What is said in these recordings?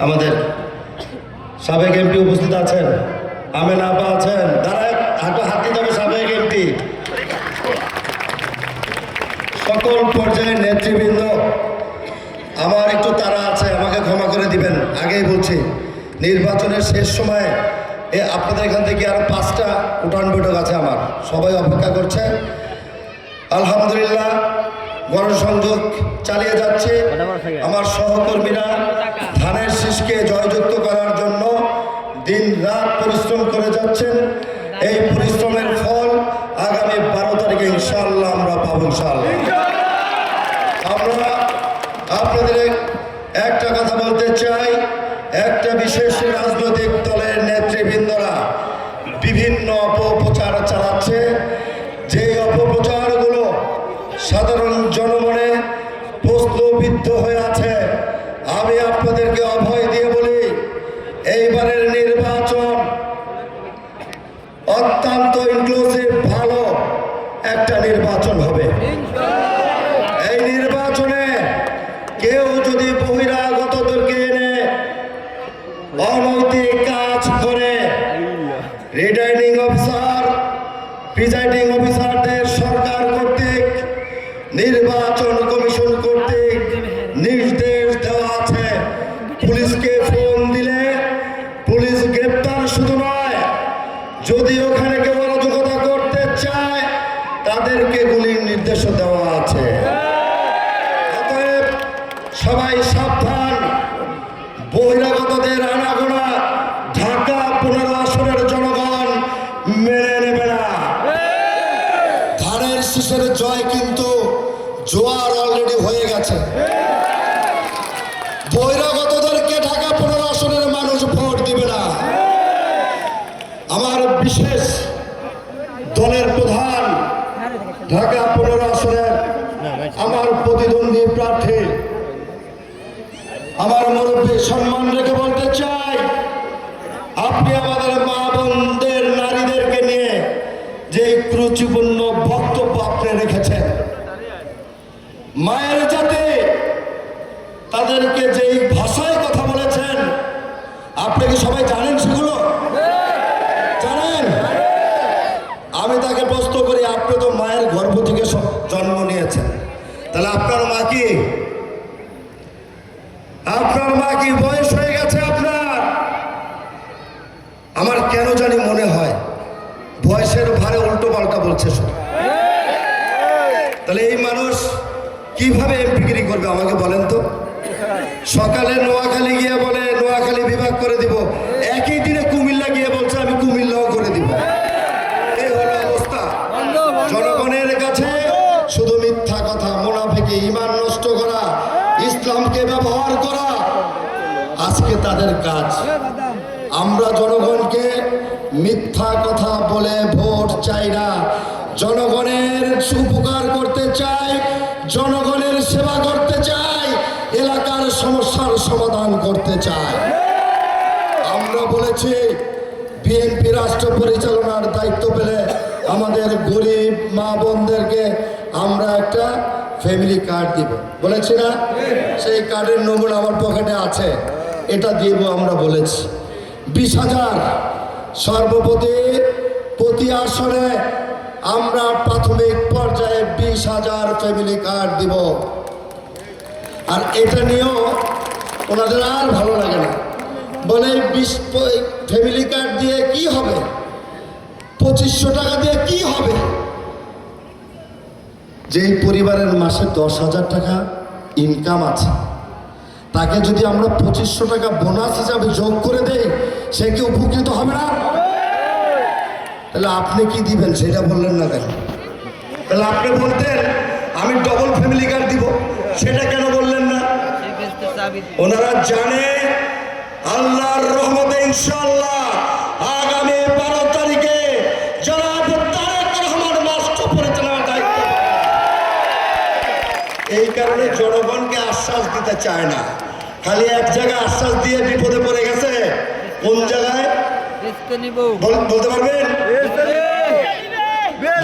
আমাদের সাবেক এমপি উপস্থিত আছেন, আমেনা আপা আছেন, তারা হাত দিতে হবে সাবেক এমপি, সকল পর্যায়ের নেতৃবৃন্দ। আমার একটু তাড়া আছে, আমাকে ক্ষমা করে দিবেন। আগেই বলছি, নির্বাচনের শেষ সময়ে আপনাদের এখান থেকে আরো 5টা উঠান বৈঠক আছে, আমার সবাই অপেক্ষা করছে। আলহামদুলিল্লাহ গণসংযোগ চালিয়ে যাচ্ছে। আমার সহকর্মীরা ধানের শীষকে জয়যুক্ত করার জন্য দিন রাত পরিশ্রম করে যাচ্ছেন। এই পরিশ্রমের ফল আগামী 12 তারিখে ইনশাআল্লাহ আমরা পাবো। ইনশাআল্লাহ আমরা আপনাদের একটা কথা বলতে চাই, একটা বিশেষ রাজনৈতিক দলের নেতৃবৃন্দরা বিভিন্ন অপপ্রচার চালাচ্ছে। যে অপপ্রচারগুলো সাধারণ জনমনে প্রশ্নবিদ্ধ হয়ে আছে, আমি আপনাদেরকে অভয় দিয়ে বলি, এইবারের নির্বাচন অত্যন্ত ইনক্লুসিভ ভালো একটা নির্বাচন হবে। এই নির্বাচনে কেউ যদি বহিরাগতদেরকে এনে অনৈতিক কাজ করে, রিটার্নিং অফিসার, প্রিজাইডিং অফিসারদের সরকার কর্তৃক, নির্বাচন কমিশন কর্তৃক নির্দেশ দেওয়া আছে, পুলিশকে ফোন দিলে পুলিশ গ্রেপ্তার শুধু নয়, যদি ওখানে কেউ অরাজকতা করতে চায় তাদেরকে গুলির নির্দেশও দেওয়া আছে। অতএব সবাই সাবধান, বহিরাগতদের আনাগোনা ঢাকা 15 আসনের জনগণ মেনে নেবে না। ধানের শীষের জয় কিন্তু জোয়ার অলরেডি হয়ে গেছে। বহিরাগতদেরকে ঢাকা 15 আসনের মানুষ ভোট দিবে না। আমার বিশেষ দলের প্রধান, ঢাকা 15 আসনের আমার প্রতিদ্বন্দ্বী প্রার্থী, আমার মুরব্বী সম্মান রেখে বলতে চাই, আপনি আমাদের মা বোনদের, নারীদেরকে নিয়ে যে ক্রুচিপূর্ণ বক্তব্য আপনি রেখেছেন, মায়ের জাতি তাদেরকে যেই ভাষায় কথা বলেছেন, আপনি কি সবাই জানেন সেগুলো? জানেন? আমি তাকে প্রশ্ন করি, আপনি তো মায়ের গর্ভ থেকে জন্ম নিয়েছেন, তাহলে আপনার মা কি? আপনার মা কি বয়স হয়ে গেছে আপনার? আমার কেন জানি মনে হয় বয়সের ভারে উল্টো পাল্টা বলছে শুধু। তাহলে এই মানুষ কিভাবে এমপিগিরি করবে আমাকে বলেন তো? সকালে নোয়াখালী গিয়ে বলে নোয়াখালী বিভাগ করে দিব, একই দিনে কুমিল্লা গিয়ে বলছে আমি কুমিল্লাও করে দিব। এই হলো অবস্থা। জনগণের কাছে শুধু মিথ্যা কথা, মুনাফিকি, ঈমান নষ্ট করা, ইসলামকে ব্যবহার করা আজকে তাদের কাজ। আমরা জনগণকে মিথ্যা কথা বলে ভোট চাই না, জনগণের উপকার করতে চাই, জনগণের সেবা করতে চাই, এলাকার সমস্যার সমাধান করতে চাই। আমরা বলেছি বিএনপি রাষ্ট্র পরিচালনার দায়িত্ব পেলে আমাদের গরিব মা বোনদেরকে আমরা একটা ফ্যামিলি কার্ড দিব, বলেছি না? সেই কার্ডের নমুনা আমার পকেটে আছে, এটা দিব আমরা বলেছি। 20,000 সর্বপ্রতি প্রতি আসনে আমরা প্রাথমিক পর্যায়ে 20,000 ফ্যামিলি কার্ড দিব। আর এটা নিয়েও ওনাদের আর ভালো লাগে না, বলে 20 ফ্যামিলি কার্ড দিয়ে কি হবে, 2500 টাকা দিয়ে কি হবে? যেই পরিবারের মাসে 10,000 টাকা ইনকাম আছে, তাকে যদি আমরা 2500 টাকা বোনাস হিসাবে যোগ করে দেই, সে কি উপকৃত হবে না? তাহলে আপনি কি দিবেন সেটা বললেন না কেন? তাহলে আপনি বলতেন আমি ডবল ফ্যামিলি কার্ড দিব, সেটা কেন বললেন না? ওনারা জানে আল্লাহর রহমতে ইনশাআল্লাহ আগামী 12 তারিখে জনাব তারেক রহমান রাষ্ট্র পরিচালনার দায়িত্ব। এই কারণে জনগণকে আশ্বাস দিতে চায় না, খালি এক জায়গায় আশ্বাস দিয়ে বিপদে পড়ে গেছে। কোন জায়গায় বলতে পারবেন?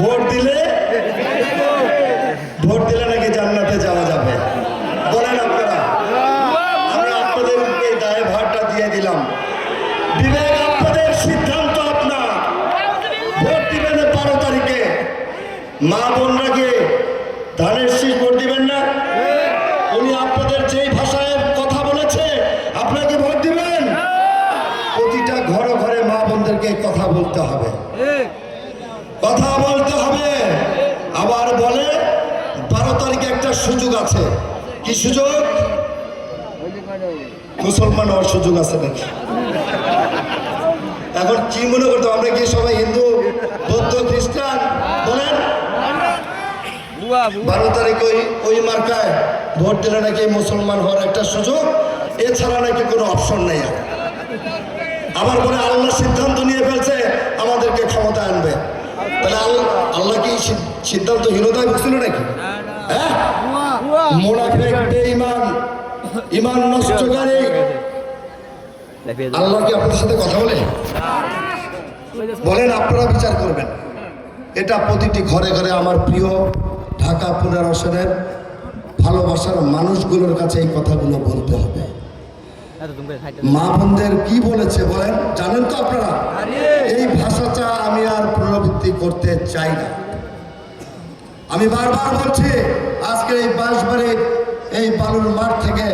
ভোট দিলে নাকি জান্নাতে যাওয়া যাবে, বলেন আপনারা? আমি আপনাদের এই দায়ভারটা দিলাম। বিবেক আপনাদের, সিদ্ধান্ত আপনার। ভোট দিবেন 12 তারিখে। মা বোনরা গিয়ে ধানের শীষ ভোট দিবেন না? উনি আপনাদের যেই ভাষায় কথা বলেছে আপনাকে ভোট দিবেন। প্রতিটা ঘরে ঘরে মা বোনদেরকে কথা বলতে হবে, কথা বলতে হবে। আবার বলে 12 তারিখে একটা সুযোগ আছে। কি সুযোগ? মুসলমান হওয়ার সুযোগ আছে নাকি? এখন কি মনে করতো আমরা কি সবাই হিন্দু, বৌদ্ধ, খ্রিস্টান? বলেন 12 তারিখ ওই মার্কায় ভোট দিলে নাকি মুসলমান হওয়ার একটা সুযোগ, এছাড়া নাকি কোনো অপশন নেই। আবার বলে আল্লাহ সিদ্ধান্ত নিয়ে ফেলছে আমাদেরকে ক্ষমতা আনবে। তাহলে আল্লাহ কি সিদ্ধান্তহীনতায় ভুগছিল নাকি? হ্যাঁ, মুনাফিক, বেঈমান, ঈমান নষ্টকারী আল্লাহ কি আপনাদের সাথে কথা বলে? বলেন, আপনারা বিচার করবেন। এটা প্রতিটি ঘরে ঘরে আমার প্রিয় ঢাকা 15 আসনের ভালোবাসার মানুষগুলোর কাছে এই কথাগুলো বলতে হবে। মা বোনদের কি বলেছে বলেন, জানেন তো আপনারা? এই ভাষাটা আমি আর পুনরাবৃত্তি করতে চাই না। আমি বারবার বলছি, আজকে এই বাঁশবাড়ির এই বালুর মাঠ থেকে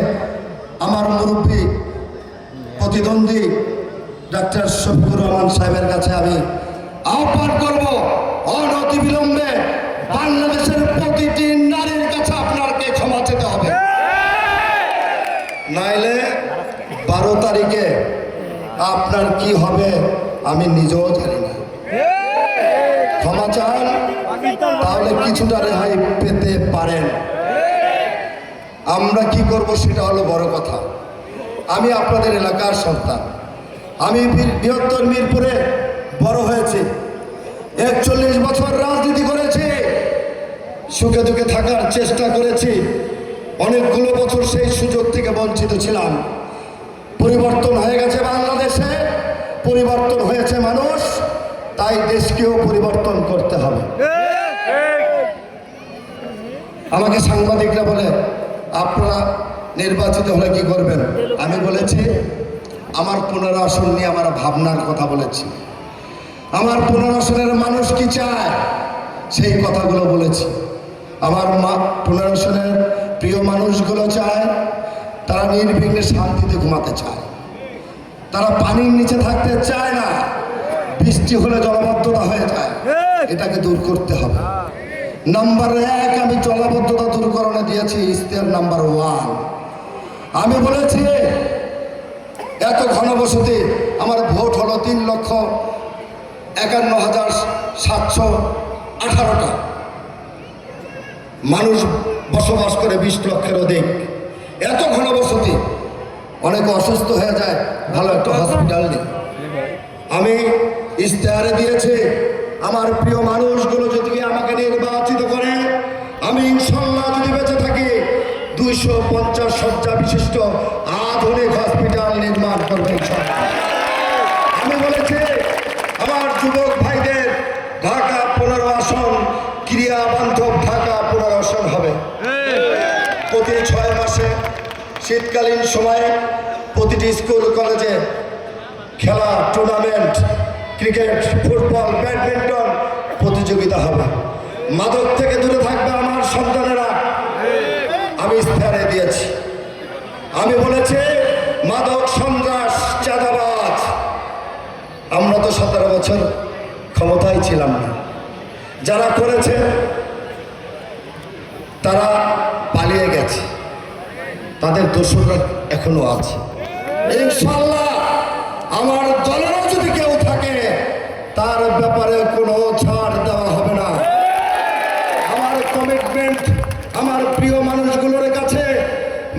আমার মুরব্বী প্রতিদ্বন্দ্বী ডাক্তার শফিকুর রহমান সাহেবের কাছে আমি আহ্বান করব, অনতিবিলম্বে বাংলাদেশের প্রতিটি নারীর কাছে আপনাকে ক্ষমা চেতে হবে। নাইলে 12 তারিখে আপনার কি হবে আমি নিজেও জানি না। ক্ষমা চান, তাহলে কিছুটা রেহাই পেতে পারেন। আমরা কি করব সেটা হলো বড় কথা। আমি আপনাদের এলাকার সন্তান। আমি বৃহত্তর মিরপুরে বড় হয়েছি, 41 বছর রাজনীতি করেছি, সুখে দুঃখে থাকার চেষ্টা করেছি। অনেকগুলো বছর সেই সুযোগ থেকে বঞ্চিত ছিলাম। পরিবর্তন হয়ে গেছে বাংলাদেশে, পরিবর্তন হয়েছে মানুষ, তাই দেশকেও পরিবর্তন করতে হবে। আমাকে সাংবাদিকরা বলে আপনারা নির্বাচিত হলে কি করবেন? আমি বলেছি আমার 15 আসন নিয়ে আমার ভাবনার কথা বলেছি। আমার 15 আসনের মানুষ কি চায় সেই কথাগুলো বলেছি। আমার 15 আসনের প্রিয় মানুষগুলো চায়, তারা নির্বিঘ্নে শান্তিতে ঘুমাতে চায়, তারা পানির নিচে থাকতে চায় না, বৃষ্টি হলে জলাবদ্ধতা হয়ে যায়, এটাকে দূর করতে হবে। নাম্বার 1 আমি জলাবদ্ধতা দূরকরণে দিয়েছি ইশতেহার নাম্বার 1। আমি বলেছি এত ঘনবসতি, আমার ভোট হলো 3,51,718টা মানুষ বসবাস করে, 20 লক্ষের অধিক। এত ঘনবসতি, অনেকে অসুস্থ হয়ে যায়, ভালো একটা হসপিটাল নেই। আমি ইশতেহারে দিয়েছি আমার প্রিয় মানুষগুলো যদি আমাকে নির্বাচিত করে, আমি ইনশাল্লাহ যদি বেঁচে থাকি 250 শয্যা বিশিষ্ট আধুনিক হসপিটাল নির্মাণ করবেন। আমি বলেছি আমার যুবক ভাইদের ঢাকা 15 আসন ক্রিয়া বান্ধব ঢাকা 15 আসন হবে। প্রতি 6 মাসে শীতকালীন সময়ে প্রতিটি স্কুল কলেজে খেলা, টুর্নামেন্ট, ক্রিকেট, ফুটবল, ব্যাডমিন্টন প্রতিযোগিতা হবে। মাদক থেকে দূরে থাকবে আমার সন্তানেরা, আমি ইশতেহারে দিয়েছি। আমি বলেছি মাদক, সন্ত্রাস, চাঁদাবাজ, আমরা তো 17 বছর ক্ষমতায় ছিলাম না। যারা করেছে তারা পালিয়ে গেছে, তাদের দোষরা এখনো আছে। ইনশাল্লাহ আমার দলেরও যদি কেউ থাকে তার ব্যাপারে কোনো ছাড় দেওয়া হবে না। আমার কমিটমেন্ট আমার প্রিয় মানুষগুলোর কাছে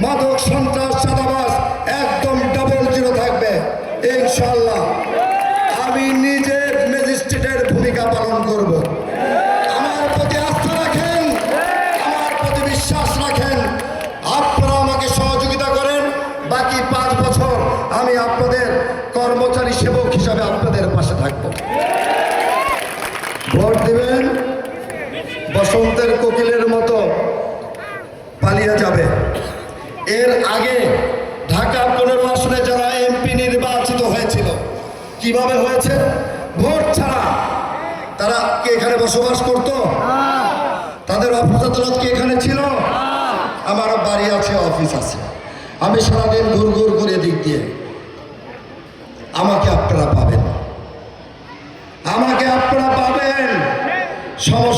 মাদক, সন্ত্রাস, চাঁদাবাজ একদম ডাবল জিরো থাকবে ইনশাল্লাহ। আমি নিজে ম্যাজিস্ট্রেটের ভূমিকা পালন করব। আমার প্রতি আস্থা রাখেন, আমার প্রতি বিশ্বাস রাখেন, আপনারা আমাকে সহযোগিতা করেন। বাকি 5 বছর আমি আপনাদের কর্মচারী সেবক হিসাবে আপনাদের পাশে থাকব। ভোট দিবেন, বসন্তের কোকিলের মতো পালিয়ে যাবে। এর আগে ঢাকা 15 আসনে যারা এমপি নির্বাচন কিভাবে হয়েছে? ভোট ছাড়া। তারা কি এখানে বসবাস করত? তাদের অফিস আদালত কি এখানে ছিল? আমারও বাড়ি আছে, অফিস আছে, আমি সারাদিন ঘুর ঘুর করে দিক দিয়ে। আমাকে আপনারা পাবেন, আমাকে আপনারা পাবেন। সমস্যা